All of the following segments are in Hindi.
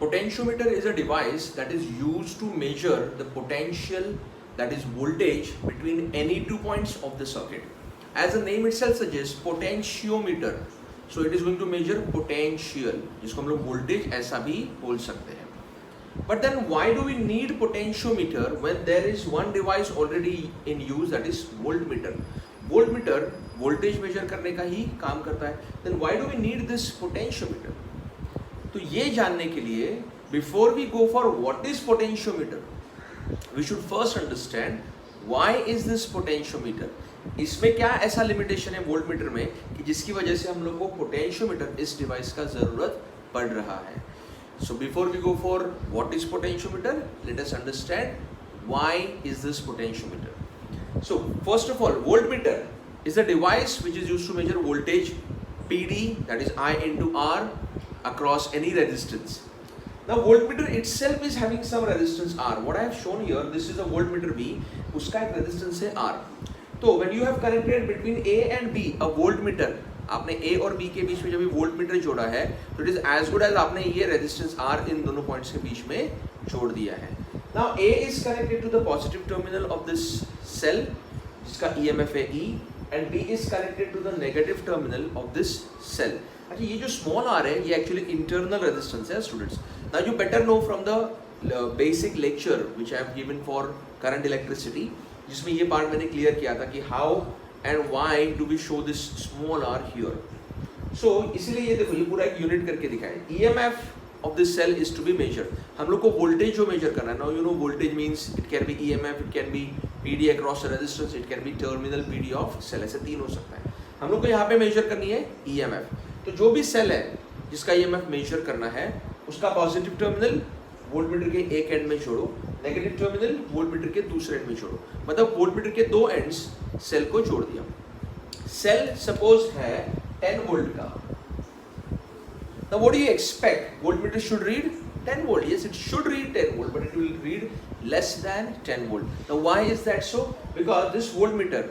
Potentiometer is a device that is used to measure the potential, that is voltage, between any 2 points of the circuit. As the name itself suggests, potentiometer, so it is going to measure potential, जिसको हम लोग voltage ऐसा भी बोल सकते हैं. But then why do we need potentiometer when there is one device already in use, that is voltmeter? Voltmeter voltage measure करने का ही काम करता है. Then why do we need this potentiometer? तो ये जानने के लिए before we go for what is potentiometer, we should first understand why is this potentiometer. इसमें क्या ऐसा लिमिटेशन है वोल्टमीटर में कि जिसकी वजह से हम लोग को पोटेंशियोमीटर इस डिवाइस का जरूरत पड़ रहा है. So before we go for what is potentiometer, let us understand why is this potentiometer. So first of all, voltmeter is a device which is used to measure voltage PD, that is I into R, across any resistance. Now voltmeter itself is having some resistance R. What I have shown here, this is a voltmeter B, उसका एक resistance है R. तो when you have connected between A and B a voltmeter, आपने A और B के बीच में जब भी voltmeter जोड़ा है तो it is as good as आपने ये resistance R इन दोनों points के बीच में जोड़ दिया है. Now A is connected to the positive terminal of this cell जिसका EMF है E, and B is connected to the negative terminal of this cell. अच्छा, ये जो स्मॉल आर है ये एक्चुअली इंटरनल रेजिस्टेंस है students. Now you better know from the basic lecture which I have given for current electricity, जिसमें ये पार्ट मैंने क्लियर किया था कि how and why do we show this small r here. So इसीलिए ये देखो, ये पूरा एक यूनिट करके दिखाया. EMF of this cell is to be measured. हम लोग को वोल्टेज जो मेजर करना है. Now you know voltage means it can be EMF, it can be PD across resistance, it can be terminal PD of cell. ऐसे तीन हो सकता है. हम लोग को यहाँ पे मेजर करनी है ईएमएफ. तो जो भी सेल है जिसका ईएमएफ मेजर करना है उसका पॉजिटिव टर्मिनल वोल्टमीटर के एक एंड में जोड़ो, नेगेटिव टर्मिनल वोल्टमीटर के दूसरे एंड में जोड़ो. मतलब वोल्टमीटर के दो एंड्स सेल को जोड़ दिया. सेल सपोज है 10 वोल्ट का. Now what do you expect? Voltmeter should read 10 volt. Yes, it should read 10 volt, but it will read less than 10 volt. Now why is that so? Because this voltmeter,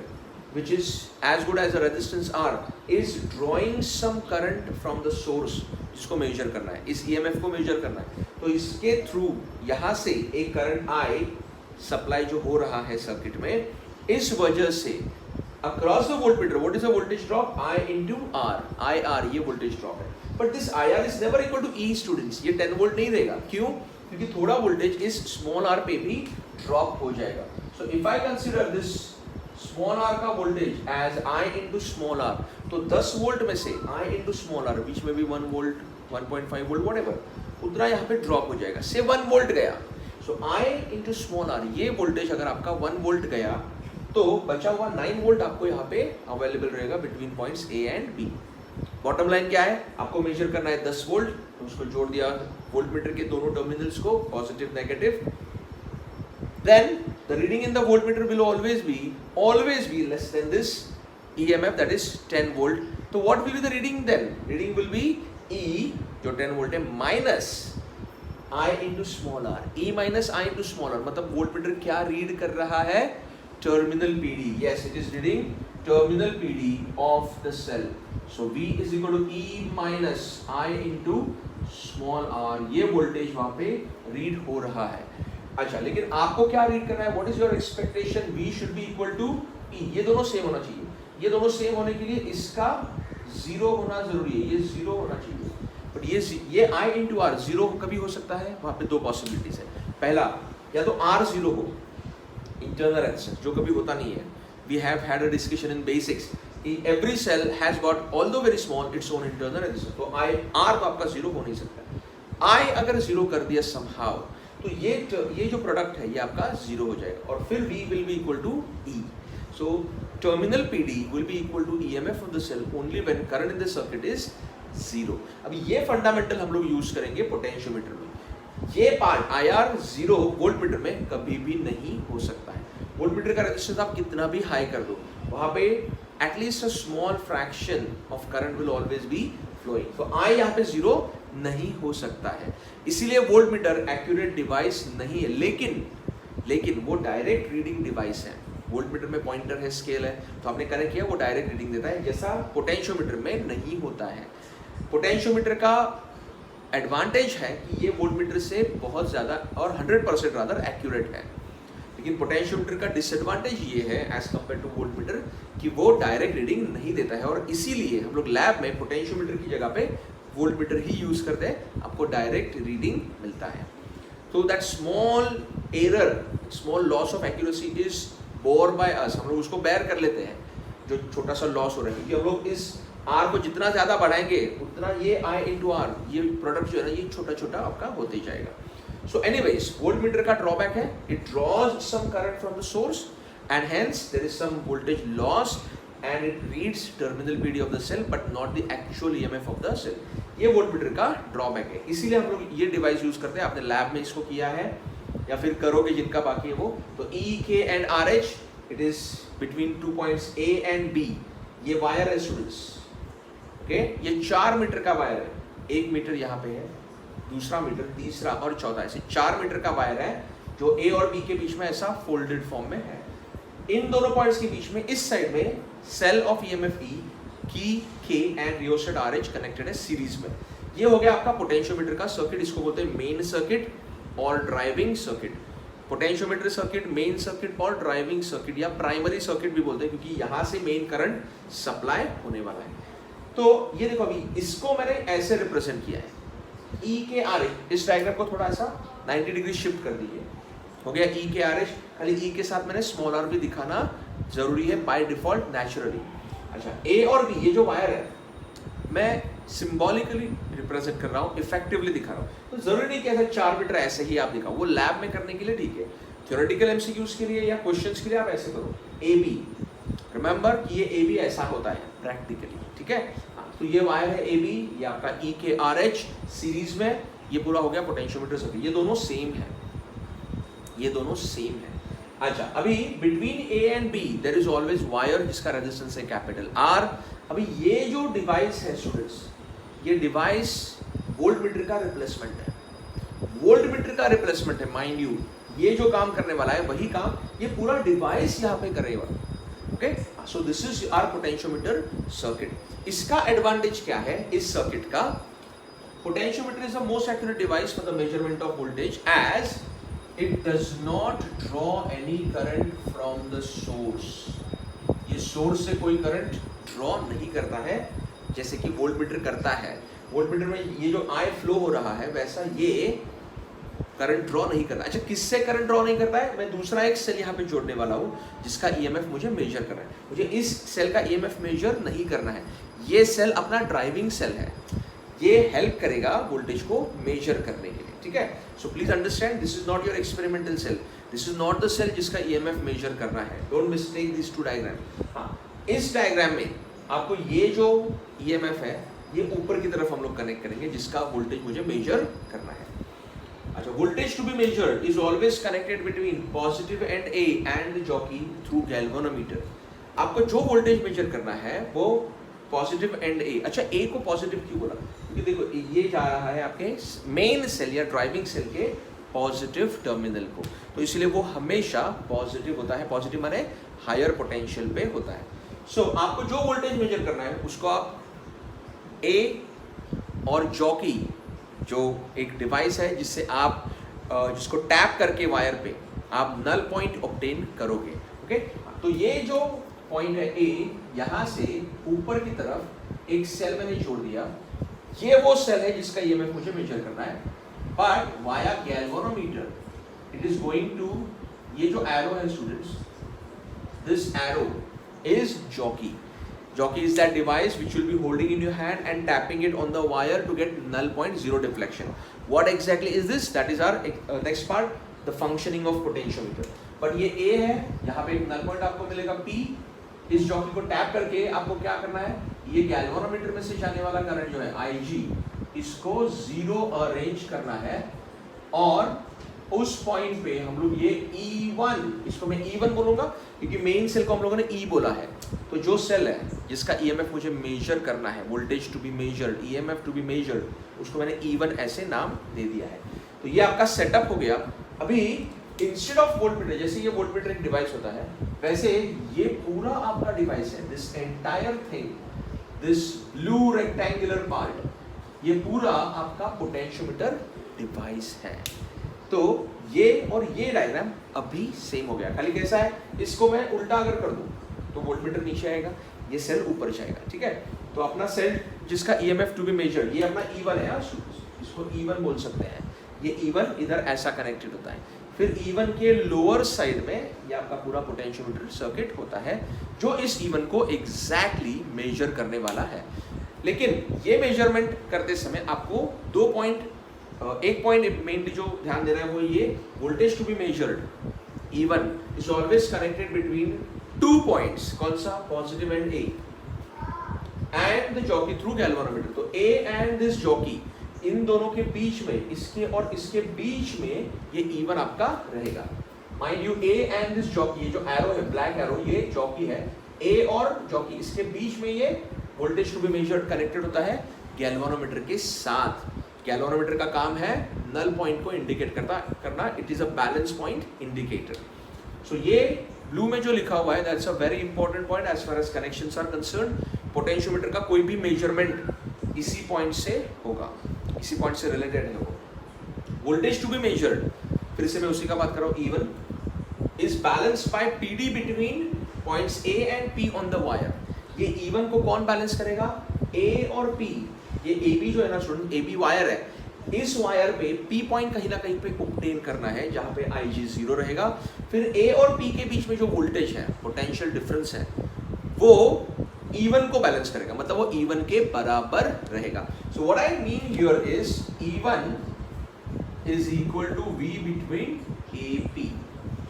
which is as good as a resistance R, is drawing some current from the source जिसको मेजर करना है, इस EMF को मेजर करना है. तो इसके थ्रू यहाँ से एक करंट I सप्लाई जो हो रहा है सर्किट में, इस वजह से across the voltmeter, what is the voltage drop? I into R, IR ये voltage drop है. But this IR is never equal to E students. ये 10 volt नहीं रहेगा. क्यों? क्योंकि थोड़ा voltage इस small r पे भी drop हो जाएगा. So if I consider this small r का voltage as I into small r, तो 10 volt में से I into small r, बीच में भी 1 volt, 1.5 volt, whatever, उतना यहाँ पे drop हो जाएगा. से 1 volt गया. So I into small r, ये voltage अगर आपका 1 volt गया तो बचा हुआ 9 volt आपको यहाँ पे available रहेगा between points A and B. Bottom line क्या है? आपको मेजर करना है 10 वोल्ट, तो उसको जोड़ दिया वोल्टमीटर के दोनों टर्मिनल्स को, positive negative. Then the reading in the voltmeter will always be less than this EMF, that is 10 volt. तो what will be the reading then? Reading will be E जो 10 वोल्ट है minus I into small r. E minus I into small r मतलब वोल्टमीटर क्या रीड कर रहा है? Terminal PD. Yes, it is reading terminal PD of the cell. So V is equal to E minus I into small r. ये वोल्टेज वहाँ पे रीड हो रहा है. अच्छा, लेकिन आपको क्या रीड करना है? What is your expectation? V should be equal to E. ये दोनों सेम होना चाहिए. ये दोनों सेम होने के लिए इसका 0 होना जरूरी है. ये 0 होना चाहिए. बट ये I into R 0 कभी हो सकता है? वहाँ पे दो पॉसिबिलिटीज है. पहला, या तो R 0 हो, इंटरनल रेजिस्टेंस, जो कभी होता नहीं है. We have had a discussion in basics. Every cell has got, although very small, its own internal resistance. तो R तो आपका 0 हो नहीं सकता. I अगर 0 कर दिया somehow, तो ये जो प्रोडक्ट है ये आपका 0 हो जाएगा. और फिर V will be equal to E. So terminal PD will be equal to EMF of the cell only when current in the circuit is 0. अब ये फंडामेंटल हम लोग यूज करेंगे पोटेंशियोमीटर में. ये पार्ट IR 0 वोल्टमीटर में कभी भी नहीं हो सकता है. वोल्टमीटर का रेजिस्टेंस आप कितना भी हाई कर दो, वहाँ पे at least a small fraction of current will always be flowing. तो आई यहाँ पे 0 नहीं हो सकता है. इसीलिए वोल्टमीटर एक्यूरेट डिवाइस नहीं है. लेकिन वो डायरेक्ट रीडिंग डिवाइस है. वोल्टमीटर में पॉइंटर है, स्केल है, तो आपने कनेक्ट किया, वो डायरेक्ट रीडिंग देता है, जैसा पोटेंशियोमीटर में नहीं होता है. पोटेंशियोमीटर का एडवांटेज है कि ये वोल्टमीटर से बहुत ज़्यादा और 100% रादर एक्यूरेट है। लेकिन पोटेंशियोमीटर का डिसएडवांटेज ये है एज कम्पेयर टू वोल्टमीटर कि वो डायरेक्ट रीडिंग नहीं देता है, और इसीलिए हम लोग लैब में पोटेंशियोमीटर की जगह पे वोल्टमीटर ही यूज़ करते हैं, आपको डायरेक्ट रीडिंग मिलता है। तो that small error, small loss of accuracy is bore by us, हम लोग उसको बेयर कर लेते हैं, जो छोटा सा लॉस हो रहा है, क्योंकि हम लोग इस आर को जितना ज़्यादा बढ़ाएंगे उतना ये आई इंटू आर, ये प्रोडक्ट जो है ना ये छोटा छोटा आपका होते ही जाएगा। सो एनीवेज वोल्टमीटर का ड्रॉबैक है, it draws some current from the source and hence there is some voltage loss and it reads terminal PD of the cell but not the actual EMF of the cell. ये वोल्टमीटर का ड्रॉबैक है, इसीलिए हम लोग ये डिवाइस यूज करते हैं। आपने लैब में इसको किया है या फिर करोगे जिनका बाकी है वो, तो E K and R H it is between 2 points A and B. ये वायर है स्टूडेंट्स, ओके ये 4 मीटर का वायर है, 1 मीटर यहाँ पे है, दूसरा मीटर, तीसरा और चौथा, ऐसे 4 मीटर का वायर है जो ए और बी के बीच में ऐसा फोल्डेड फॉर्म में है। इन दोनों पॉइंट्स के बीच में इस साइड में सेल ऑफ ईएमएफ ई की के and rheostat R H connected है सीरीज में। ये हो गया आपका पोटेंशियोमीटर का सर्किट, इसको बोलते हैं मेन सर्किट और driving circuit. Potentiometer circuit, main circuit और ड्राइविंग सर्किट या प्राइमरी सर्किट भी बोलते हैं, क्योंकि यहाँ से मेन करंट सप्लाई होने वाला है। तो ये देखो अभी इसको मैंने ऐसे रिप्रेजेंट किया है, ई के आर एच, इस डायग्राम को थोड़ा सा 90 डिग्री शिफ्ट कर दीजिए, हो गया ई के आर एच। खाली ई के साथ मैंने स्मॉल आर भी दिखाना जरूरी है बाय डिफॉल्ट नेचुरली। अच्छा ए और बी, ये जो वायर है मैं सिंबॉलिकली रिप्रेजेंट कर रहा हूँ, इफेक्टिवली दिखा रहा हूँ, तो जरूरी नहीं कि ऐसा 4 मीटर ऐसे ही आप दिखाओ, वो लैब में करने के लिए ठीक है, थ्योरेटिकल एमसीक्यूज के लिए या क्वेश्चंस के लिए आप ऐसे करो। ए बी, रिमेंबर कि ये ए बी ऐसा होता है प्रैक्टिकली, ठीक है। तो ये वायर है ए बी, ये आपका ई के आर एच सीरीज में, ये पूरा हो गया पोटेंशियोमीटर सर्किट। ये दोनों सेम है, ये दोनों सेम है। अच्छा अभी between A and B there is always wire जिसका रेजिस्टेंस है कैपिटल आर। अभी ये जो डिवाइस है स्टूडेंट्स, ये डिवाइस वोल्टमीटर का रिप्लेसमेंट है, वोल्टमीटर का रिप्लेसमेंट है माइंड यू। ये जो काम करने वाला है वही काम ये पूरा डिवाइस यहाँ पे करेगा, okay. So this is our potentiometer circuit. इसका एडवांटेज क्या है इस सर्किट का? Potentiometer is the most accurate device for the measurement of voltage as it does not draw any current from the source। ये सोर्स से कोई करंट ड्रॉ नहीं करता है जैसे कि वोल्टमीटर करता है। वोल्टमीटर में ये जो आई फ्लो हो रहा है वैसा ये करंट ड्रॉ नहीं करता। अच्छा किससे करंट ड्रॉ नहीं करता है? मैं दूसरा एक सेल यहाँ पे जोड़ने वाला हूँ जिसका ईएमएफ मुझे मेजर करना है। मुझे इस सेल का ईएमएफ मेजर नहीं करना है, ये सेल अपना ड्राइविंग सेल है, ये हेल्प करेगा वोल्टेज को मेजर करने के लिए, ठीक है। So please understand this is not your experimental cell, this is not the cell जिसका ईएमएफ मेजर करना है। Don't mistake this to diagram. हाँ इस डायग्राम में आपको ये जो ईएमएफ है ये ऊपर की तरफ हम लोग कनेक्ट करेंगे जिसका वोल्टेज मुझे मेजर करना है। अच्छा voltage to be measured is always connected between positive end A and jockey through galvanometer. आपको जो वोल्टेज मेजर करना है वो पॉजिटिव एंड ए। अच्छा ए को पॉजिटिव क्यों बोला? क्योंकि देखो ये जा रहा है आपके मेन सेल या ड्राइविंग सेल के पॉजिटिव टर्मिनल को, तो इसलिए वो हमेशा पॉजिटिव होता है। पॉजिटिव माने हायर पोटेंशियल पे होता है। सो आपको जो वोल्टेज मेजर करना है उसको आप ए और जॉकी जो एक डिवाइस है जिससे आप जिसको टैप करके वायर पे आप नल पॉइंट ऑब्टेन करोगे, ओके। तो ये जो पॉइंट है ए, यहाँ से ऊपर की तरफ एक सेल मैंने जोड़ दिया, ये वो सेल है जिसका ईएमएफ मुझे मेजर करना है। But via galvanometer it is going to, ये जो एरो है students, this arrow is jockey. Jockey is that device which will be holding in your hand and tapping it on the wire to get null point, zero deflection. What exactly is this? That is our next part, the functioning of potentiometer. But ये A है, यहाँ पे एक null point आपको मिलेगा P। इस जॉकी को टैप करके आपको क्या करना है, ये गैल्वेनोमीटर में से जाने वाला करंट जो है IG, इसको जीरो अरेंज करना है और उस पॉइंट पे हम लोग ये E1, इसको मैं E1 बोलूंगा क्योंकि मेन सेल को हम लोगों ने E बोला है। तो जो सेल है जिसका EMF मुझे मेजर करना है, voltage to be measured, EMF to be measured, उसको मैंने E1 ऐसे नाम दे दिया है। तो ये आपका सेटअप हो गया। अभी इंस्टेड ऑफ वोल्टमीटर, जैसे ये वोल्टमीटर एक डिवाइस होता है वैसे ये पूरा आपका डिवाइस है, this entire thing, this blue rectangular part, ये पूरा आपका पोटेंशियोमीटर डिवाइस है। तो ये और ये डायग्राम अभी सेम हो गया, खाली कैसा है, इसको मैं उल्टा अगर कर दूं तो वोल्टमीटर नीचे आएगा, ये सेल ऊपर जाएगा, ठीक है। तो अपना सेल जिसका ईएमएफ टू बी मेजर्ड, ये अपना E1 है, इसको E1 बोल सकते हैं। ये E1 इधर ऐसा कनेक्टेड होता है, फिर E1 के लोअर साइड में ये आपका पूरा पोटेंशियोमीटर सर्किट होता है जो इस E1 को एग्जैक्टली मेजर करने वाला है। लेकिन ये मेजरमेंट करते समय आपको एक पॉइंट मेनली जो ध्यान देना है वो ये, voltage to be measured E1 is always connected between 2 points, कौन सा, positive end A, and the jockey through galvanometer. तो A एंड दिस जॉकी, इन दोनों के बीच में, इसके और इसके बीच में ये E1 आपका रहेगा। Mind you A and this jockey, ये जो एरो है, ब्लैक एरो, ये जॉकी है, A और जॉकी, इसके बीच में ये voltage to be measured connected होता है गैल्वेनोमीटर के साथ। गैल्वेनोमीटर का काम है नल पॉइंट को इंडिकेट करना, it is a balance point indicator. So ये ब्लू में जो लिखा हुआ है, that's a very important point as far as connections are concern. Potentiometer का कोई भी मेजरमेंट इसी पॉइंट से होगा, इसी पॉइंट से रिलेटेड है वो। वोल्टेज टू बी मेजर्ड, फिर से मैं उसी का बात कर रहा हूँ, E1 is balanced bye PD between points A and P on the wire. ये E1 को कौन बैलेंस करेगा, A और P। ये AB जो है ना स्टूडेंट, AB वायर है, इस वायर पे P पॉइंट कहीं ना कहीं पे ऑब्टेन करना है, जहां पे IG 0 रहेगा। फिर A और P के बीच में जो वोल्टेज है, पोटेंशियल डिफरेंस है, वो E1 को बैलेंस करेगा, मतलब वो E1 के बराबर रहेगा। So what I mean here is E1 is equal to V between AP।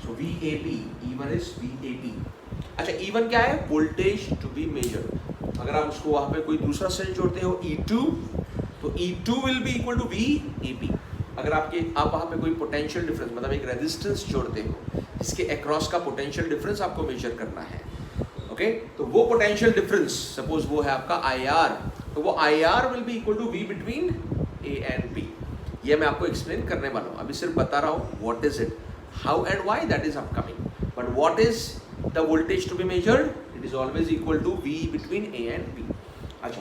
So VAP, E1 is VAP। अच्छा, E1 क्या है, वोल्टेज टू बी मेजर्ड। अगर आप उसको वहां पे कोई दूसरा सेल जोड़ते हो E2, तो E2 will be equal to VAP। अगर आप वहां पे कोई पोटेंशियल डिफरेंस, मतलब एक रेजिस्टेंस जोड़ते हो जिसके अक्रॉस का पोटेंशियल डिफरेंस आपको मेजर करना है, ओके, तो वो पोटेंशियल डिफरेंस, सपोज वो है आपका IR, तो वो IR will be equal to V between A and P। ये मैं आपको एक्सप्लेन करने वाला हूँ, अभी सिर्फ बता रहा हूँ what is it, how and why, that is upcoming. But what is the voltage to be measured, it is always equal to V between A and P। अच्छा,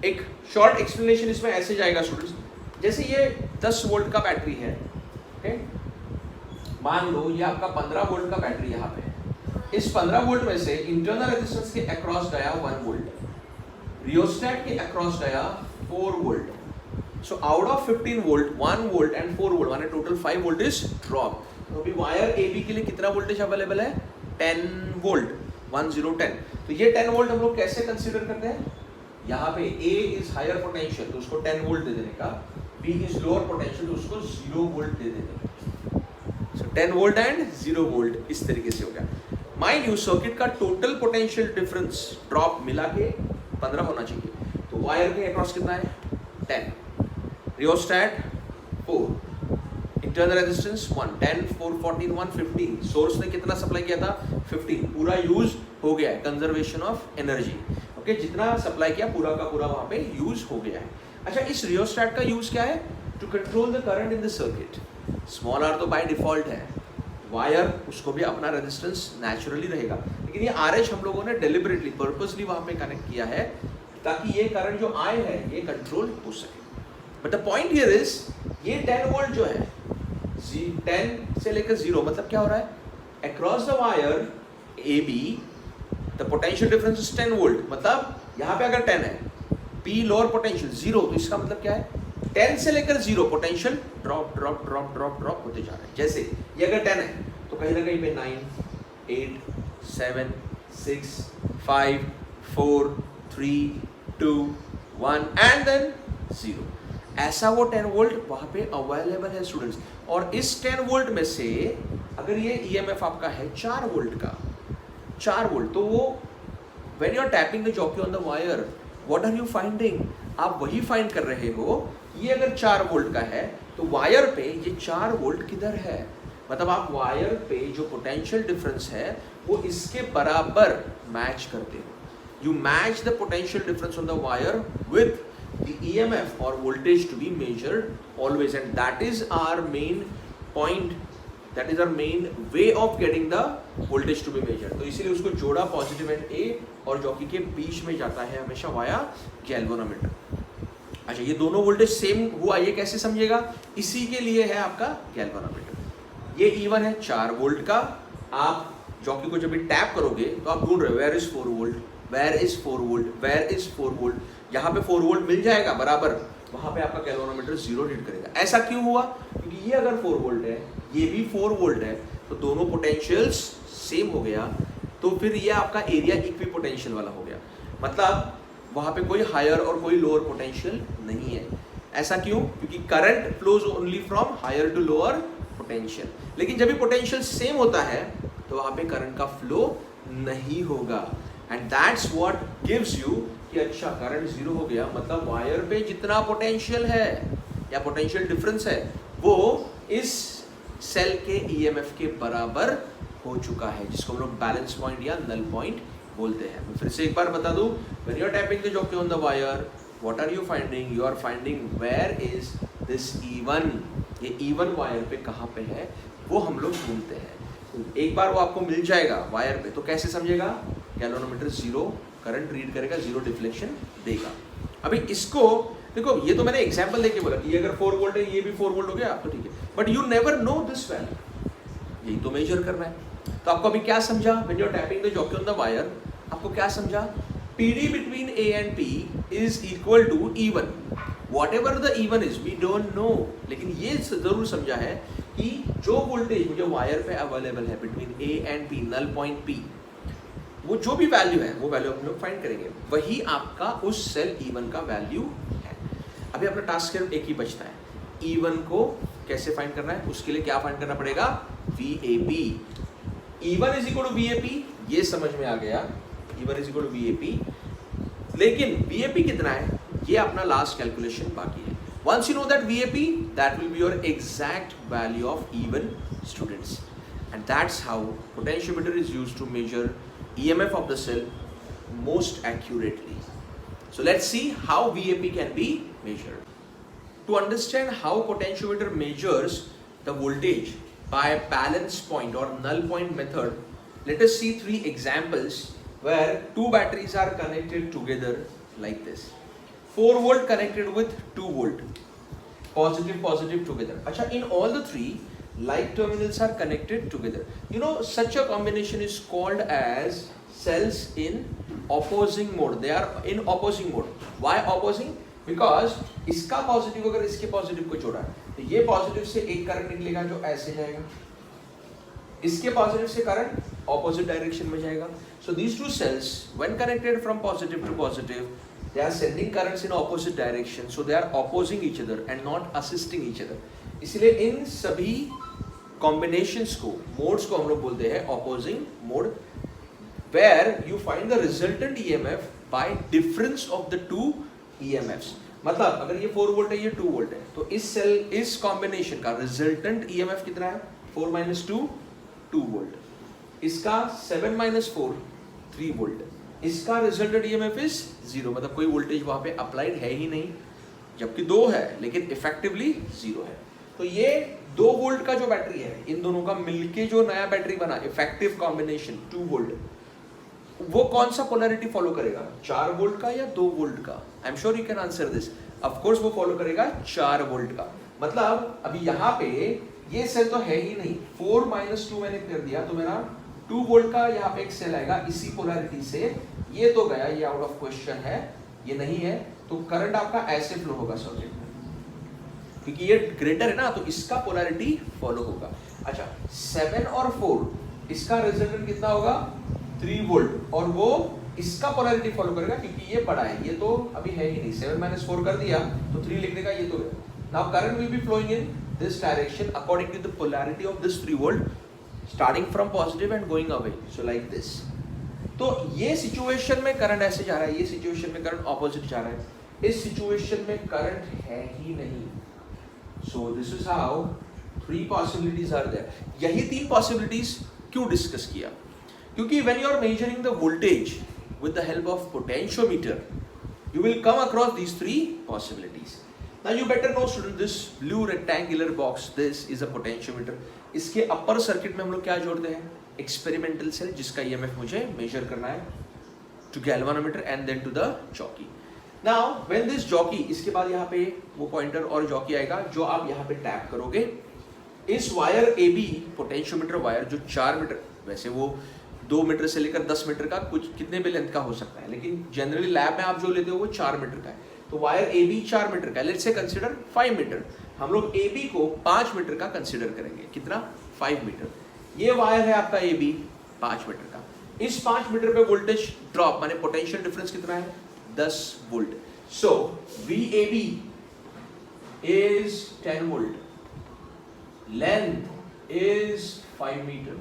एक शॉर्ट एक्सप्लेनेशन इसमें ऐसे जाएगा स्टूडेंट्स, जैसे ये 10 वोल्ट का बैटरी है, ओके, मान लो ये आपका 15 वोल्ट का बैटरी यहाँ पे है। इस 15 वोल्ट में से इंटरनल रेजिस्टेंस के अक्रॉस गया 1 वोल्ट, रियोस्टेट के अक्रॉस गया 4 volt. So out of 15 volt 1 volt and 4 volt, माने टोटल 5 वोल्ट इज ड्रॉप। तो अभी वायर AB के लिए कितना वोल्टेज अवेलेबल है, 10 वोल्ट, 10 10। तो ये 10 वोल्ट हम लोग कैसे कंसीडर करते हैं, यहाँ पे A इज हायर पोटेंशियल तो उसको 10 वोल्ट दे देने का, B इज लोअर पोटेंशियल तो उसको 0 वोल्ट दे देने का। सो 10 वोल्ट एंड 0 वोल्ट इस तरीके से हो गया। माइंड यू, सर्किट का टोटल पोटेंशियल डिफरेंस ड्रॉप मिला के 15 होना चाहिए, तो वायर के अक्रॉस कितना है, 10, रियोस्टेट 4, इंटरनल रेजिस्टेंस 1, 10 4 14 115, सोर्स ने कितना सप्लाई किया था, 15, पूरा यूज हो गया है, कंजर्वेशन ऑफ एनर्जी, ओके, जितना सप्लाई किया पूरा का पूरा वहां पे यूज हो गया है। अच्छा, इस रियोस्टेट का यूज क्या है, to control the current in the circuit. Small r तो बाय डिफॉल्ट है, वायर उसको भी अपना रेजिस्टेंस नेचुरली रहेगा, लेकिन ये RH हम लोगों ने डेलिबरेटली पर्पसली वहां पे कनेक्ट किया है ताकि ये करंट जो आए है ये कंट्रोल हो सके। But the point here is, ये 10 वोल्ट जो है 10 से लेकर 0, मतलब क्या हो रहा है, across the wire AB the potential difference is 10 volt, मतलब यहाँ पे अगर 10 है, P लोअर पोटेंशियल 0, तो इसका मतलब क्या है, 10 से लेकर 0 potential drop drop drop drop drop होते जा रहे हैं। जैसे ये अगर 10 है तो कहीं ना कहीं पे 9 8 7 6 5 4 3 2 1 एंड देन 0, ऐसा वो 10 वोल्ट वहां पे अवेलेबल है स्टूडेंट्स। और इस 10 वोल्ट में से अगर ये EMF आपका है 4 वोल्ट का, 4 वोल्ट, तो वो when you are tapping the jockey on the wire, what are you finding, आप वही फाइंड कर रहे हो, ये अगर 4 वोल्ट का है तो वायर पे ये 4 वोल्ट किधर है, मतलब आप वायर पे जो पोटेंशियल डिफरेंस है वो इसके बराबर मैच करते हो। You match the potential difference on the wire with the EMF or voltage to be measured always, and that is our main point, that is our main way of getting the voltage to be measured। तो इसीलिए उसको जोड़ा पॉजिटिव एंड A और जॉकी के बीच में जाता है हमेशा वाया गैल्वेनोमीटर। अच्छा, ये दोनों वोल्टेज सेम हुआ, ये कैसे समझेगा? इसी के लिए है आपका गैल्वेनोमीटर। ये E1 है 4 वोल्ट का। आप जॉकी को जब भी टैप करोगे तो आप ढूंढ रहे हो where is 4 volt, where is 4 volt, where is 4 volt. यहाँ पे 4 वोल्ट मिल जाएगा बराबर, वहां पे आपका गैल्वेनोमीटर 0 रीड करेगा। ऐसा क्यों हुआ? क्योंकि ये अगर 4 वोल्ट है, ये भी 4 वोल्ट है, तो दोनों पोटेंशियल्स सेम हो गया, तो फिर ये आपका एरिया इक्वी पोटेंशियल वाला हो गया। मतलब वहां पे कोई हायर और कोई लोअर पोटेंशियल नहीं है। ऐसा क्यों? क्योंकि current flows only from higher to lower potential. लेकिन जब भी पोटेंशियल सेम होता है तो वहां पे करंट का फ्लो नहीं होगा। And that's what gives you कि अच्छा करंट 0 हो गया, मतलब वायर पे जितना पोटेंशियल है या पोटेंशियल डिफरेंस है वो इस सेल के ईएमएफ के बराबर हो चुका है, जिसको हम लोग बैलेंस पॉइंट या नल पॉइंट बोलते हैं। मैं फिर से एक बार बता दूं, when you are tapping the jockey on the wire, what are you finding? You are finding where is this E1, ये E1 वायर पे कहाँ पे है वो हम लोग ढूंढते हैं। एक बार वो आपको मिल जाएगा वायर पे तो कैसे समझेगा? गैल्वेनोमीटर 0 करंट रीड करेगा, 0 डिफ्लेक्शन देगा। अभी इसको देखो, ये तो मैंने एग्जांपल देके बोला कि अगर 4 वोल्ट है, ये भी 4 वोल्ट हो गया तो ठीक है, but you never know this value, यही तो मेजर करना है। तो आपको अभी क्या समझा? When you are tapping the jockey on the wire, आपको क्या समझा? PD between A and P is equal to E1. Whatever the E1 is, we don't know. लेकिन ये जरूर समझा है कि जो वोल्टेज मुझे वायर पे अवेलेबल है between A and P, null point P, वो जो भी वैल्यू है वो वैल्यू हम लोग फाइंड करेंगे, वही आपका उस सेल E1 का वैल्यू है। अभी अपना टास्क सिर्फ एक ही बचता है, E1 को कैसे फाइंड करना है। उसके लिए क्या फाइंड करना पड़ेगा? VAP। E1 is equal to VAP, ये समझ में आ गया, E1 is equal to VAP। लेकिन VAP कितना है ये अपना लास्ट कैलकुलेशन बाकी है। Once you know that VAP, that will be your exact value of E1, students, and that's how potentiometer is used to measure EMF of the cell most accurately. So let's see how VAP can be measured. To understand how potentiometer measures the voltage by balance point or null point method, let us see 3 examples where 2 batteries are connected together like this. 4 volt connected with 2 volt, positive together. Acha, in all the 3 like terminals are connected together. You know, such a combination is called as cells in opposing mode. They are in opposing mode. Why opposing? Because इसका पॉजिटिव अगर इसके पॉजिटिव को जोड़ा तो ये पॉजिटिव से एक करंट निकलेगा जो ऐसे जाएगा, इसके पॉजिटिव से करंट ऑपोजिट डायरेक्शन में जाएगा। So these two cells, when connected from positive to positive, they are sending currents in opposite direction. So they are opposing each other and not assisting each other. इसलिए इन सभी combinations को, modes को हम लोग बोलते हैं opposing mode, where you find the resultant EMF by difference of the two EMFs. मतलब अगर ये 4 वोल्ट है, ये 2 वोल्ट है, तो इस सेल, इस कॉम्बिनेशन का रिजल्टेंट EMF कितना है? 4 - 2 2 वोल्ट। इसका 7 - 4 3 वोल्ट। इसका रिजल्टेंट EMF इज 0, मतलब कोई वोल्टेज वहां पे अप्लाइड है ही नहीं, जबकि 2 है लेकिन इफेक्टिवली 0 है। तो ये 2 वोल्ट का जो बैटरी है, इन दोनों का मिलके जो नया बैटरी बना, इफेक्टिव कॉम्बिनेशन 2 वोल्ट, वो कौन सा पोलैरिटी फॉलो करेगा? 4 वोल्ट का या 2 वोल्ट का? I am sure you can answer this. Of course वो फॉलो करेगा 4 वोल्ट का। मतलब अभी यहाँ पे ये सेल तो है ही नहीं, 4 - 2 मैंने कर दिया तो मेरा 2 वोल्ट का यहाँ पे एक सेल आएगा इसी पोलैरिटी से। ये तो गया, ये आउट ऑफ क्वेश्चन है, ये नहीं है, तो करंट आपका ऐसे फ्लो होगा सर्किट में, क्योंकि ये ग्रेटर है ना, तो इसका पोलैरिटी फॉलो होगा। अच्छा, 7 और 4, इसका रिजल्टेंट कितना होगा? 3 वोल्ट, और वो इसका पोलैरिटी फॉलो करेगा क्योंकि ये बड़ा है, ये तो अभी है ही नहीं। 7 - 4 कर दिया तो 3 लिख देगा, ये तो है। Now current will be flowing in this direction according to the polarity of this 3 volt, starting from positive end going away, so like this. तो ये सिचुएशन में करंट ऐसे जा रहा है, ये सिचुएशन में करंट ऑपोजिट जा रहा है, इस सिचुएशन में करंट है ही नहीं। So this is how 3 possibilities are there. यही 3 पॉसिबिलिटीज क्यों डिस्कस किया? क्योंकि when you are measuring the voltage with the help of potentiometer, you will come across these 3 possibilities. Now you better know student, this blue rectangular box, this is a potentiometer. इसके अपर सर्किट में हम लोग क्या जोड़ते हैं? एक्सपेरिमेंटल सेल, जिसका EMF मुझे मेजर करना है, to galvanometer and then to the jockey. Now when this jockey, इसके बाद यहाँ पे वो पॉइंटर और जॉकी आएगा जो आप यहाँ पे टैप करोगे। इस wire A B potentiometer wire जो 4 मीटर, वैसे वो 2 मीटर से लेकर 10 मीटर का कुछ कितने भी लेंथ का हो सकता है, लेकिन जनरली लैब में आप जो लेते हो वो 4 मीटर का है। तो वायर ए बी 4 मीटर का है, लेट्स से कंसिडर 5 मीटर। हम लोग ए बी को 5 मीटर का कंसिडर करेंगे। कितना? 5 मीटर। ये वायर है आपका ए बी 5 मीटर का। इस 5 मीटर पे वोल्टेज ड्रॉप माने पोटेंशियल डिफरेंस कितना है? 10 volt. So V A B is 10 volt, length is 5 meter.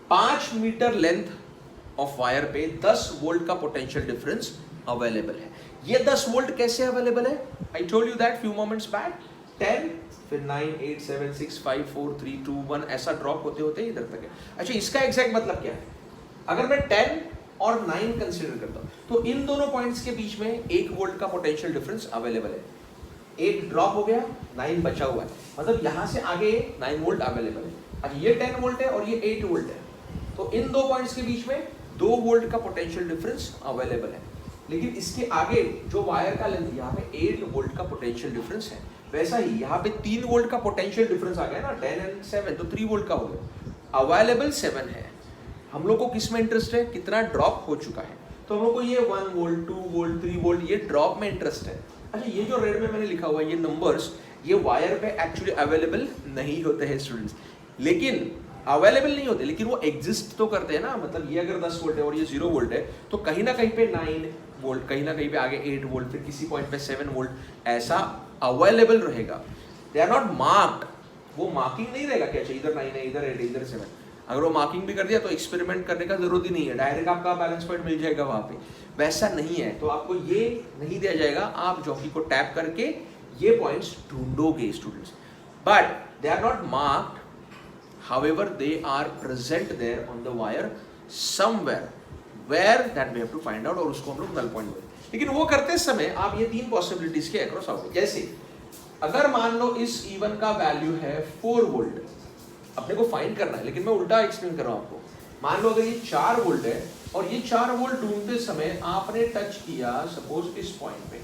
5 meter length of wire पे 10 वोल्ट का पोटेंशियल डिफरेंस अवेलेबल है। ये 10 वोल्ट कैसे अवेलेबल है? I told you that few moments back. 10 फिर 9 8 7 6 5 4 3 2 1 ऐसा ड्रॉप होते होते इधर तक है। अच्छा, इसका एग्जैक्ट मतलब क्या है? अगर मैं 10 और 9 कंसीडर करता हूं तो इन दोनों पॉइंट्स के बीच में 1 वोल्ट का पोटेंशियल डिफरेंस अवेलेबल है। 1 ड्रॉप हो गया, 9 बचा हुआ है, मतलब यहां से आगे 9 वोल्ट अवेलेबल है। अच्छा, ये 10 वोल्ट है और ये 8 वोल्ट है, तो इन दो पॉइंट्स के बीच में 2 वोल्ट का पोटेंशियल डिफरेंस अवेलेबल है। लेकिन इसके आगे जो वायर का लेंथ, यहाँ पे 8 वोल्ट का पोटेंशियल डिफरेंस है। वैसा ही यहाँ पे 3 वोल्ट का पोटेंशियल डिफरेंस आ गया ना, 10 एंड 7 तो 3 वोल्ट का हो गया। अवेलेबल 7 है। हम लोग को किस में इंटरेस्ट है? कितना ड्रॉप हो चुका है। तो हम लोग को ये 1 वोल्ट 2 वोल्ट 3 वोल्ट ये ड्रॉप में इंटरेस्ट है। अच्छा, ये जो रेड में मैंने लिखा हुआ है ये नंबर्स, ये वायर पे एक्चुअली अवेलेबल नहीं होते हैं स्टूडेंट्स, लेकिन अवेलेबल नहीं होते लेकिन वो एग्जिस्ट तो करते हैं ना। मतलब ये अगर 10 वोल्ट है और ये 0 वोल्ट है तो कहीं ना कहीं पे 9 वोल्ट, कहीं ना कहीं पे आगे 8 वोल्ट, फिर किसी पॉइंट पे 7 वोल्ट ऐसा अवेलेबल रहेगा। दे आर नॉट मार्क्ड, वो मार्किंग नहीं रहेगा कि अच्छा इधर 9 है इधर 8 है इधर 7। अगर वो मार्किंग भी कर दिया तो एक्सपेरिमेंट करने का जरूरत ही नहीं है, डायरेक्ट आपका बैलेंस पॉइंट मिल जाएगा वहां पे। वैसा नहीं है, तो आपको ये नहीं दिया जाएगा। आप जॉकी को टैप करके ये पॉइंट्स ढूंढोगे students, but they are not marked, however they are present there on the wire somewhere where that we have to find out, और उसको हम लोग null point बोलते हैं। लेकिन वो करते समय आप ये 3 पॉसिबिलिटीज के अक्रॉस आओगे। जैसे अगर मान लो इस E1 का वैल्यू है 4 वोल्ट, अपने को फाइंड करना है, लेकिन मैं उल्टा एक्सप्लेन कर रहा हूं आपको। मान लो अगर ये 4 वोल्ट है और ये 4 वोल्ट ढूंढते समय आपने टच किया सपोज इस पॉइंट पे,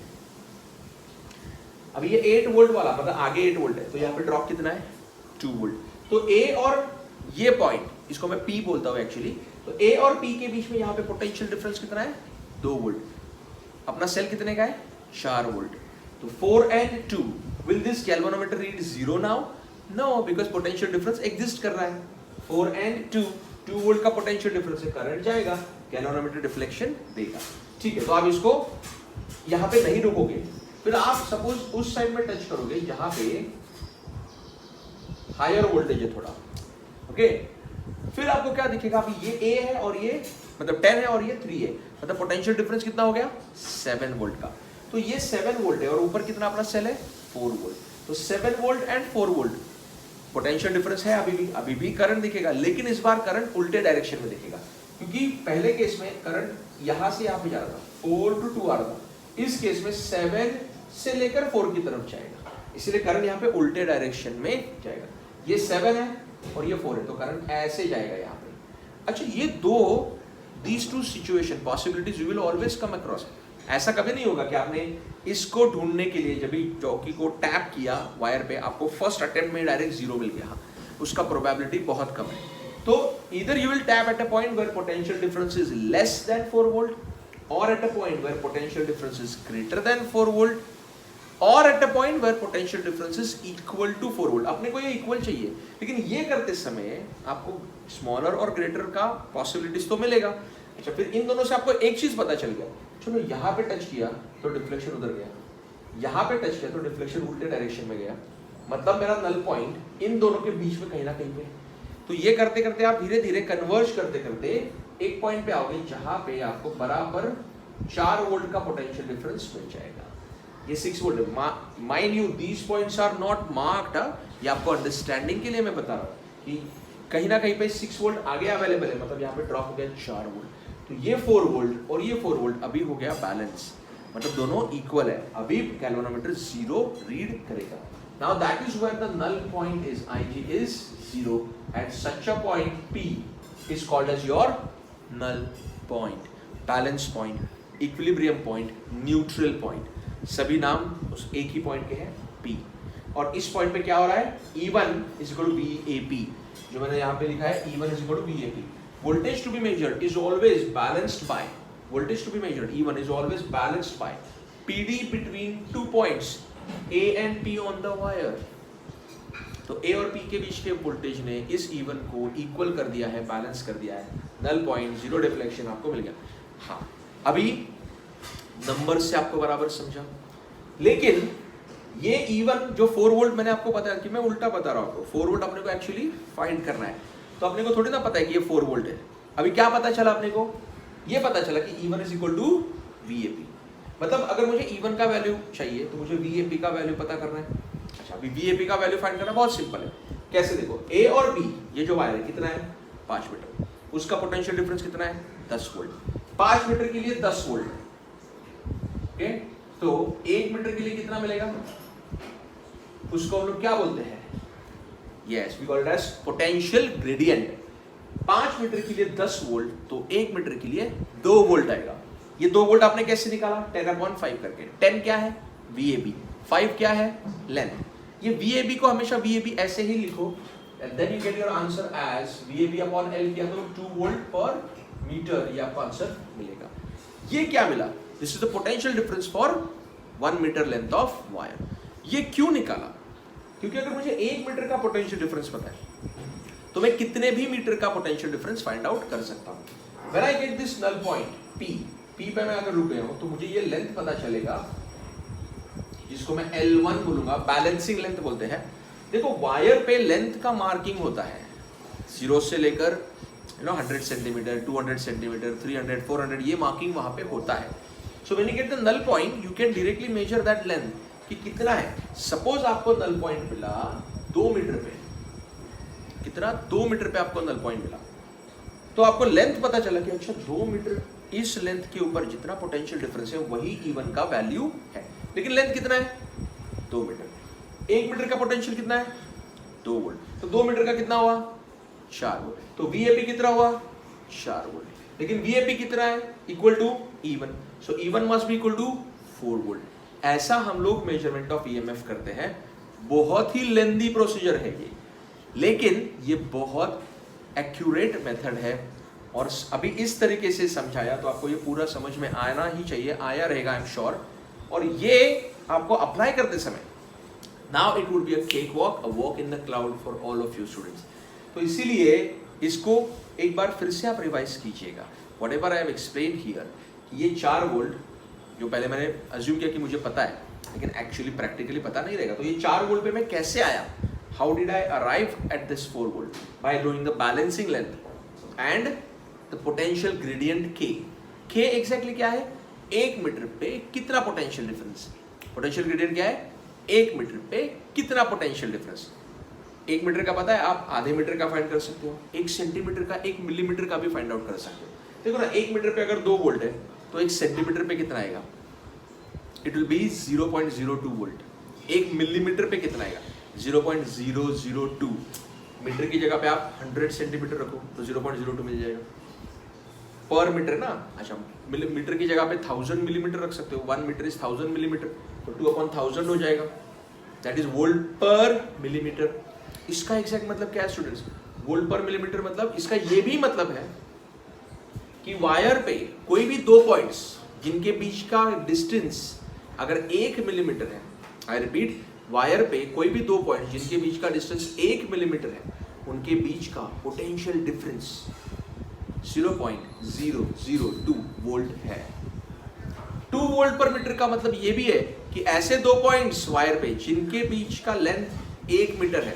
अभी ये 8 वोल्ट वाला मतलब आगे 8 वोल्ट है, तो यहाँ पे ड्रॉप कितना है? 2 वोल्ट। तो A और ये पॉइंट, इसको मैं P बोलता हूँ एक्चुअली, तो A और P के बीच में यहाँ पे पोटेंशियल डिफरेंस कितना है? 2 वोल्ट। अपना सेल कितने का है? 4 वोल्ट। तो 4 and 2, will this galvanometer read 0 now? No, because potential difference exist कर रहा है। 4 and 2 वोल्ट का पोटेंशियल डिफरेंस है, करंट जाएगा, गैल्वेनोमीटर डिफ्लेक्शन देगा। ठीक है, तो आप इसको यहाँ पे नहीं रोकोगे, फिर आप सपोज उस साइड में टच करोगे जहाँ पे हायर वोल्टेज है थोड़ा, ओके। फिर आपको क्या दिखेगा? अभी ये A है और ये मतलब 10 है और ये 3 है, मतलब पोटेंशियल डिफरेंस कितना हो गया? 7 वोल्ट का। तो ये 7 वोल्ट है और ऊपर कितना अपना सेल है? 4 वोल्ट। तो 7 volt and 4 volt potential difference है। अभी भी करंट दिखेगा, लेकिन इस बार करंट उल्टे डायरेक्शन में दिखेगा, क्योंकि पहले केस में करंट यहां से यहां पे जा रहा था, 4 to 2 आ रहा था। इस केस में 7 से लेकर 4 की तरफ जाएगा, इसलिए करंट यहाँ पे उल्टे डायरेक्शन में जाएगा। ये 7 है और ये 4 है, तो करंट ऐसे जाएगा यहाँ पे। अच्छा, ये these two situation possibilities you will always come across। ऐसा कभी नहीं होगा कि आपने इसको ढूंढने के लिए जब भी जॉकी को टैप किया वायर पे, आपको फर्स्ट अटेम्प्ट में डायरेक्ट 0 मिल गया, उसका प्रोबेबिलिटी बहुत कम है। तो either you will tap at a point where potential difference is less than 4 volt, or at a point where potential difference is greater than 4 volt, और at a point where potential difference is equal to 4 volt। अपने को ये इक्वल चाहिए, लेकिन ये करते समय आपको स्मॉलर और ग्रेटर का पॉसिबिलिटीज तो मिलेगा। अच्छा, फिर इन दोनों से आपको एक चीज पता चल गया, चलो यहाँ पे टच किया तो डिफ्लेक्शन उधर गया, यहाँ पे टच किया तो डिफ्लेक्शन उल्टे डायरेक्शन में गया, मतलब मेरा नल पॉइंट इन दोनों के बीच में कहीं ना कहीं पे। तो ये करते करते आप धीरे धीरे कन्वर्ज करते करते एक पॉइंट पे आओगे जहां पे आपको बराबर 4 वोल्ट का पोटेंशियल डिफरेंस मिल जाएगा। ये 6 वोल्ट है। Mind you these points are not marked, ये आपको अंडरस्टैंडिंग के लिए मैं बता रहा हूँ कि कहीं ना कहीं पे 6 वोल्ट आगे अवेलेबल है, मतलब यहाँ पे ड्रॉप हो गया 4 वोल्ट। तो ये 4 वोल्ट और ये 4 वोल्ट अभी हो गया बैलेंस, मतलब दोनों इक्वल है। अभी गैल्वेनोमीटर 0 रीड करेगा। Now that is where the null point is, Ig is 0, and such a point P is called as your null point, balance point, equilibrium point, neutral point, सभी नाम उस एक ही पॉइंट के हैं P। और इस पॉइंट पे क्या हो रहा है, E1 is equal to VAP, जो मैंने यहाँ पे लिखा है E1 is equal to VAP। Voltage to be measured is always balanced by, voltage to be measured E1 is always balanced by PD between two points A and P on the wire। तो A और P के बीच के वोल्टेज ने इस E1 को इक्वल कर दिया है, बैलेंस कर दिया है, नल पॉइंट, जीरो डिफ्लेक्शन आपको मिल गया। हाँ, अभी नंबर से आपको बराबर समझा, लेकिन ये E1 जो 4 वोल्ट मैंने आपको बताया कि मैं उल्टा बता रहा हूँ आपको, 4 वोल्ट अपने को एक्चुअली फाइंड करना है, तो अपने को थोड़ी ना पता है कि ये 4 वोल्ट है। अभी क्या पता चला अपने को, ये पता चला कि E1 is equal to VAP। मतलब अगर मुझे E1 का वैल्यू चाहिए तो मुझे VAP का वैल्यू पता करना है। अच्छा, अभी VAP का वैल्यू फाइंड करना बहुत सिंपल है। कैसे, देखो A और B ये जो वायर है कितना है 5 मीटर, उसका पोटेंशियल डिफरेंस कितना है 10 वोल्ट, 5 मीटर के लिए 10 वोल्ट, ओके। तो 1 मीटर के लिए कितना मिलेगा, उसको हम लोग क्या बोलते हैं, yes we call it as potential gradient. 5 meter के लिए 10 वोल्ट, तो 1 मीटर के लिए 2 वोल्ट आएगा। ये 2 वोल्ट आपने कैसे निकाला, 10/5 करके। 10 क्या है VAB, 5 क्या है लेंथ। ये VAB को हमेशा VAB ऐसे ही लिखो, and then you get your answer as VAB/L किया तो 2 वोल्ट पर मीटर, ये आपको आंसर मिलेगा। ये क्या मिला, this is the potential difference for 1 meter length of wire. ये क्यों निकाला, क्योंकि अगर मुझे 1 मीटर का पोटेंशियल डिफरेंस पता है तो मैं कितने भी मीटर का पोटेंशियल डिफरेंस फाइंड आउट कर सकता हूं। When I get this null point P पे मैं अगर रुक गया हूं तो मुझे ये लेंथ पता चलेगा, जिसको मैं L1 बोलूंगा, बैलेंसिंग लेंथ बोलते हैं। देखो वायर पे लेंथ का मार्किंग होता है 0 से लेकर 100 सेंटीमीटर, 200 सेंटीमीटर, 300, 400, ये मार्किंग वहां पे होता है। So when you get the null point you can directly measure that length कि कितना है। सपोज आपको नल पॉइंट मिला 2 मीटर पे, कितना 2 मीटर पे आपको नल पॉइंट मिला, तो आपको लेंथ पता चला कि अच्छा 2 मीटर, इस लेंथ के ऊपर जितना पोटेंशियल डिफरेंस है वही E1 का वैल्यू है। लेकिन लेंथ कितना है 2 मीटर, 1 मीटर का पोटेंशियल कितना है 2 वोल्ट, तो 2 मीटर का कितना हुआ 4 वोल्ट, तो VAP कितना हुआ 4 वोल्ट। लेकिन VAP कितना है equal to E1, so E1 must be equal to 4 volt. ऐसा हम लोग मेजरमेंट ऑफ EMF करते हैं। बहुत ही लेंदी प्रोसीजर है ये, लेकिन ये बहुत एक्यूरेट मेथड है। और अभी इस तरीके से समझाया तो आपको ये पूरा समझ में आना ही चाहिए, आया रहेगा आई एम श्योर। और ये आपको अप्लाई करते समय now it would be a cake walk, a walk in the cloud for all of you students. तो इसीलिए इसको एक बार फिर से आप रिवाइज कीजिएगा। What ever I have explain here, ये 4 वोल्ट जो पहले मैंने अज्यूम किया कि मुझे पता है, लेकिन एक्चुअली प्रैक्टिकली पता नहीं रहेगा। तो ये 4 वोल्ट पे मैं कैसे आया, how did I arrive at this 4 volt, by doing the balancing length and the potential gradient K exactly क्या है, 1 मीटर पे कितना पोटेंशियल डिफरेंस। पोटेंशियल ग्रेडियंट क्या है, 1 मीटर पे कितना पोटेंशियल डिफरेंस। 1 मीटर का पता है, आप आधे मीटर का फाइंड कर सकते हो, 1 सेंटीमीटर का, 1 मिलीमीटर का भी फाइंड आउट कर सकते हो। देखो ना, 1 मीटर पे अगर 2 वोल्ट है तो 1 सेंटीमीटर पे कितना आएगा, it will be 0.02 volt. 1 millimetre पे कितना आएगा 0.002। मीटर की जगह पे आप 100 सेंटीमीटर रखो तो 0.02 मिल जाएगा पर मीटर ना। अच्छा, मीटर की जगह पे 1000 मिलीमीटर रख सकते हो, 1 मीटर इज 1000 मिलीमीटर, तो 2/1000 हो जाएगा, दैट इज वोल्ट पर मिलीमीटर। इसका एग्जैक्ट मतलब क्या है स्टूडेंट्स, वोल्ट पर मिलीमीटर मतलब इसका ये भी मतलब है कि वायर पे कोई भी 2 पॉइंट्स जिनके बीच का डिस्टेंस अगर 1 मिलीमीटर है, आई रिपीट, वायर पे कोई भी 2 पॉइंट्स जिनके बीच का डिस्टेंस 1 मिलीमीटर है, उनके बीच का पोटेंशियल डिफरेंस 0.002 वोल्ट है। 2 वोल्ट पर मीटर का मतलब ये भी है कि ऐसे 2 पॉइंट्स वायर पे जिनके बीच का लेंथ 1 मीटर है,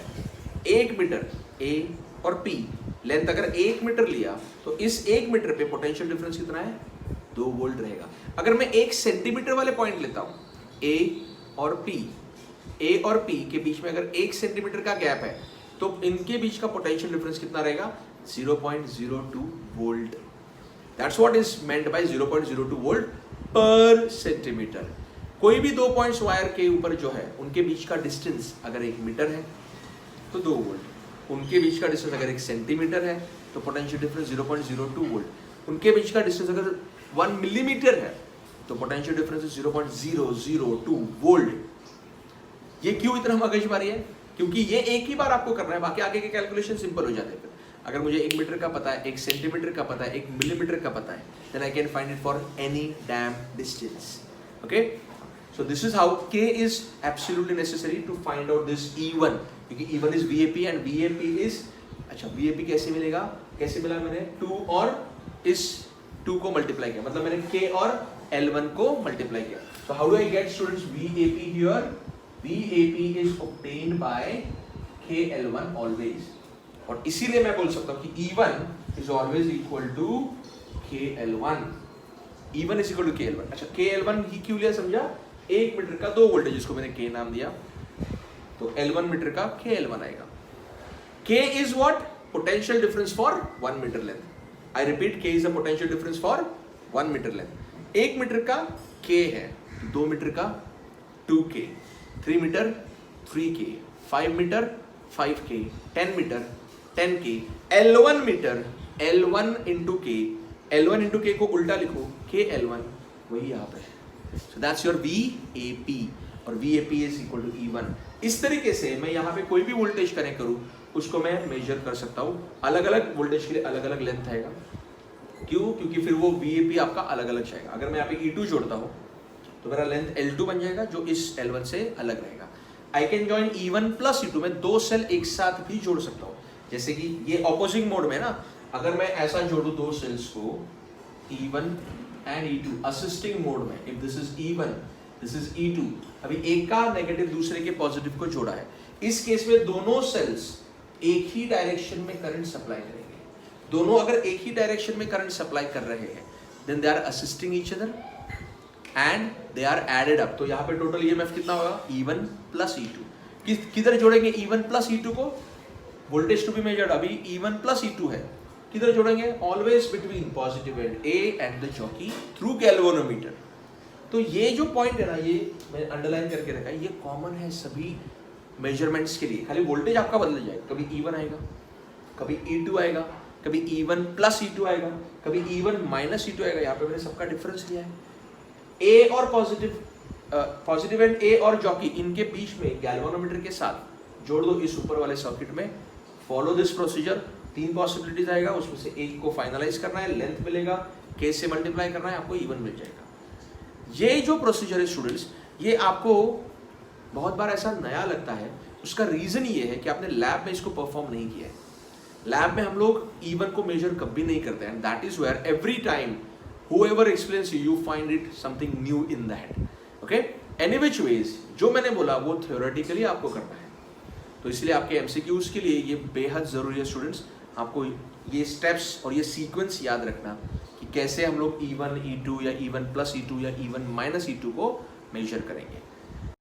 1 मीटर A और P, लेंथ अगर 1 मीटर लिया तो इस 1 मीटर पे पोटेंशियल डिफरेंस कितना है 2 वोल्ट रहेगा। अगर मैं 1 सेंटीमीटर वाले पॉइंट लेता हूं, A और P के बीच में अगर 1 सेंटीमीटर का गैप है तो इनके बीच का पोटेंशियल डिफरेंस कितना रहेगा 0.02 volt. That's what is meant by 0.02 volt पर सेंटीमीटर। कोई भी 2 पॉइंट्स वायर के ऊपर जो है उनके बीच का डिस्टेंस अगर 1 मीटर है तो 2 वोल्ट, उनके बीच का डिस्टेंस अगर 1 सेंटीमीटर है तो पोटेंशियल डिफरेंस 0.02 वोल्ट, उनके बीच का डिस्टेंस अगर 1 मिलीमीटर है तो पोटेंशियल डिफरेंस इज 0.002 वोल्ट। ये क्यों इतना मगज मारी है? क्योंकि ये एक ही बार आपको करना है, बाकी आगे के कैलकुलेशन सिंपल हो जाते हैं। अगर मुझे 1 मीटर का पता है, 1 सेंटीमीटर का पता है, 1 मिलीमीटर का पता है, then I can find it for any damn distance. Okay? So this is how K is absolutely necessary to find out this E1, क्योंकि E1 is VAP and VAP is, अच्छा VAP कैसे मिलेगा? कैसे मिला मैंने? 2 और इस 2 को मल्टीप्लाई किया, मतलब मैंने K और L1 को मल्टीप्लाई किया। So how do I get students VAP here? VAP is obtained by KL1 always, और इसीलिए मैं बोल सकता हूँ कि E1 is always equal to KL1. E1 is equal to KL1. अच्छा KL1 ही क्यों लिया समझा? 1 मीटर का 2 वोल्टेज, जिसको मैंने K नाम दिया, तो L1 मीटर का KL1 आएगा। K is what? Potential difference for 1 meter length. I repeat, K is the potential difference for 1 meter length. 1 meter का K है, 2 मीटर का 2K, 3 meter 3K, 5 meter 5K, 10 meter 10K, L1 meter L1 into K, L1 into K को उल्टा लिखो, KL1 वही यहाँ पे है। So that's your VAP, और VAP is equal to E1। इस तरीके से मैं यहाँ पे कोई भी वोल्टेज कनेक्ट करूँ, उसको मैं मेजर कर सकता हूँ। अलग अलग वोल्टेज के लिए अलग अलग लेंथ आएगा। क्यों? क्योंकि फिर वो VAP आपका अलग अलग जाएगा। अगर मैं यहाँ पे E2 जोड़ता हूँ तो मेरा लेंथ L2 बन जाएगा, जो इस L1 से अलग रहेगा। I can join E1 plus E2, मैं 2 सेल एक साथ भी जोड़ सकता हूँ। जैसे कि ये ऑपोजिंग मोड में ना, अगर मैं ऐसा जोड़ू 2 सेल्स को, E1 and E2 assisting mode में, if this is E1 this is E2, अभी एक का नेगेटिव दूसरे के पॉजिटिव को जोड़ा है, इस केस में दोनों सेल्स एक ही डायरेक्शन में करंट सप्लाई करेंगे। दोनों अगर एक ही डायरेक्शन में करंट सप्लाई कर रहे हैं, then they are assisting each other and they are added up. तो यहाँ पे टोटल ईएमएफ कितना होगा? E1 plus E2। किधर जोड़ेंगे E1 प्लस E2 को? वोल्टेज टू बी मेजर्ड अभी E1 प्लस E2 है, किधर जोड़ेंगे? Always between positive end A and the jockey through galvanometer. तो ये जो पॉइंट है ना, ये मैं अंडरलाइन करके रखा है, ये कॉमन है सभी मेजरमेंट्स के लिए। खाली वोल्टेज आपका बदल जाएगा, कभी E1 आएगा, कभी E2 आएगा, कभी E1 प्लस E2 आएगा, कभी E1 माइनस E2 आएगा। यहाँ पे मैंने सबका डिफरेंस लिया है। A और पॉजिटिव एंड A और जॉकी, इनके बीच में गैल्वेनोमीटर के साथ जोड़ दो इस ऊपर वाले सर्किट में। Follow this procedure. 3 पॉसिबिलिटीज आएगा, उसमें से एक को फाइनलाइज करना है, लेंथ मिलेगा, K से मल्टीप्लाई करना है, आपको E1 मिल जाएगा। ये जो प्रोसीजर है स्टूडेंट्स, ये आपको बहुत बार ऐसा नया लगता है। उसका रीजन ये है कि आपने लैब में इसको परफॉर्म नहीं किया है। लैब में हम लोग E1 को मेजर कभी नहीं करते हैं, that is where every time whoever explains you find it something new in that. Okay? Any which ways, जो मैंने बोला वो theoretically आपको करना है। तो इसलिए आपके MCQs के लिए ये बेहद ज़रूरी है स्टूडेंट्स। आपको ये स्टेप्स और ये सीक्वेंस याद रखना कि कैसे हम लोग E1, E2 या E1 प्लस E2 या E1 माइनस E2 को मेजर करेंगे।